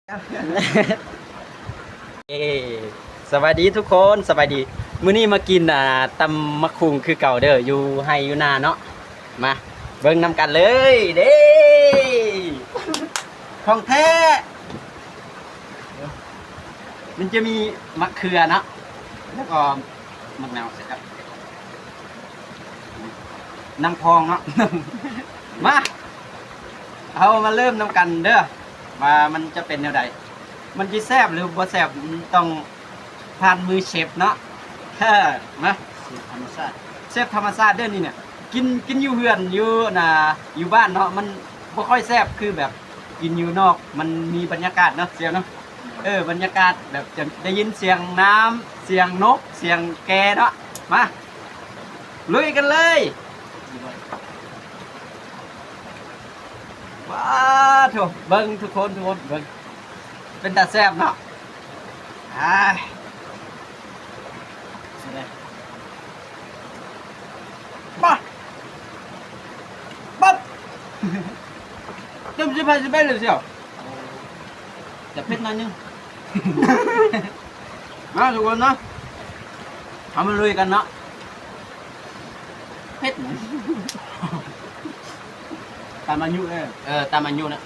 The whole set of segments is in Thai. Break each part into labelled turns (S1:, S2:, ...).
S1: เอสวัสดีทุกคนสวัสดีมื้อนี้มากินตำมะคุงคือเก่าเด้ออยู่ให้อยู่นาเนาะมาเบิ่งนำกันเลยเด้ของแท้มันจะมีมะเขือเนาะแล้วก็มะนาวครับน้ำพองเนาะ มาเอามาเริ่มนำกันเด้อว่ามันจะเป็นแนวใดมันจะแซ่บหรือบ่แซ่บต้องผ่านมือเชฟเนาะมาธรรมชาติเชฟธรรมชาติเด้อนี่เนี่ยกินอยู่เฮือนอยู่อยู่บ้านเนาะมันบ่ค่อยแซ่บคือแบบกินอยู่นอกมันมีบรรยากาศเนาะเสียงเนาะบรรยากาศแบบจะได้ยินเสียงน้ำเสียงนกเสียงแกเนาะมาลุยกันเลยว้าโถเบิ่งทุกคนเบิ่งเป็นตาแซ่บเนาะปั๊บปั๊บจะไปเลยเสียวจะเผ็ดหน่อยนึง มาทุกคนเนาะทำมาลุยกันเนาะเผ็ดหน่อยตามอายุตามอายุนะ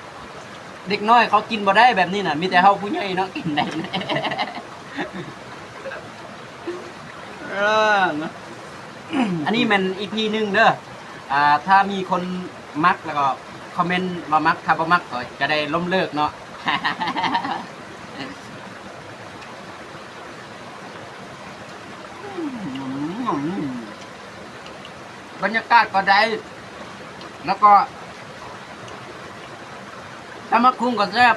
S1: เด็กน้อยเขากินบ่ได้แบบนี้น่ะมีแต่เฮาผู้ใหญ่เนาะกินได้อันนี้มัน EP 1เด้อถ้ามีคนมักแล้วก็คอมเมนต์มามักถ้าบ่มักก็จะได้ล้มเลิกเนาะ บรรยากาศก็ได้แล้วก็ตำมะคุงก็แซ่บ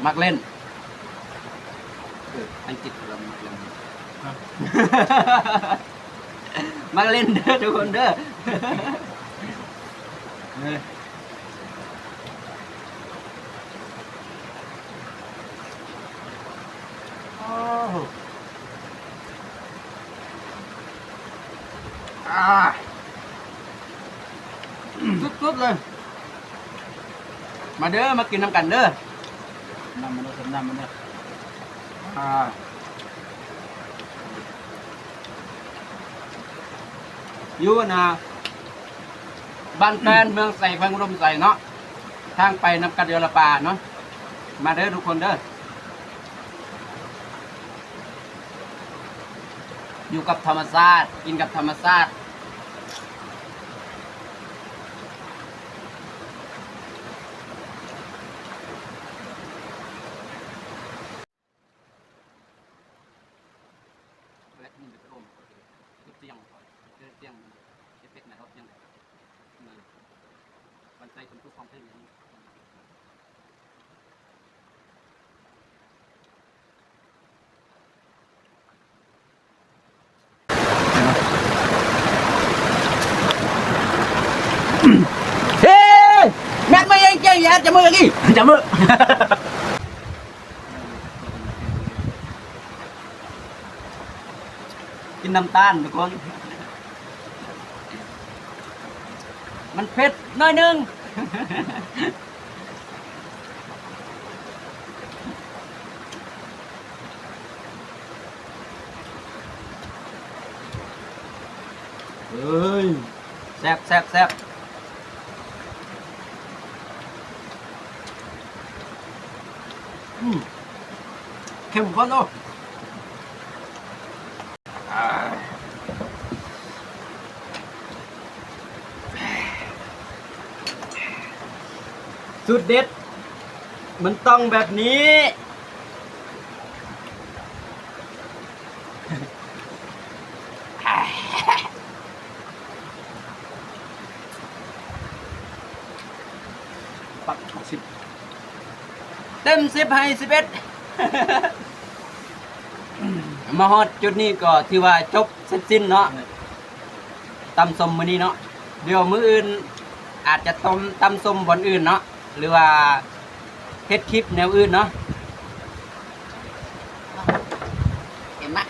S1: มักเล่นอังกฤษเรามักเล่น มักเล่นเด้อทุกคนเด้อสุดๆเลยมาเด้อมากินน้ำกันเด้อน้ำมันเด้อน้ำมันเด้ออยู่นะบ้านแฟนเมืองใส่พังอุดมใส่เนาะทางไปน้ำกัดเดียวละปาเนาะมาเด้อทุกคนเด้ออยู่กับธรรมชาติกินกับธรรมชาติมันใจคนทุกของเพลงนี้เฮ้ยแม่ไม่ยังเจ๊ยาจะมือกี่จะมือกินน้ำตาลทุกคนมันเผ็ดน้อยนึงเฮ้ยแซ่บเข้มข้นโอ้สุดเด็ดมันต้องแบบนี้ปัก10เต็ม10ให้11 มาฮอดจุดนี้ก็ถือว่าจบเสร็จสิ้นเนาะตำส้มมื้อนี้เนาะเดี๋ยวมื้ออื่นอาจจะตำส้มบนอื่นเนาะหรือว่าเฮ็ดคลิปแนวอื่นเนาะเอ็มะ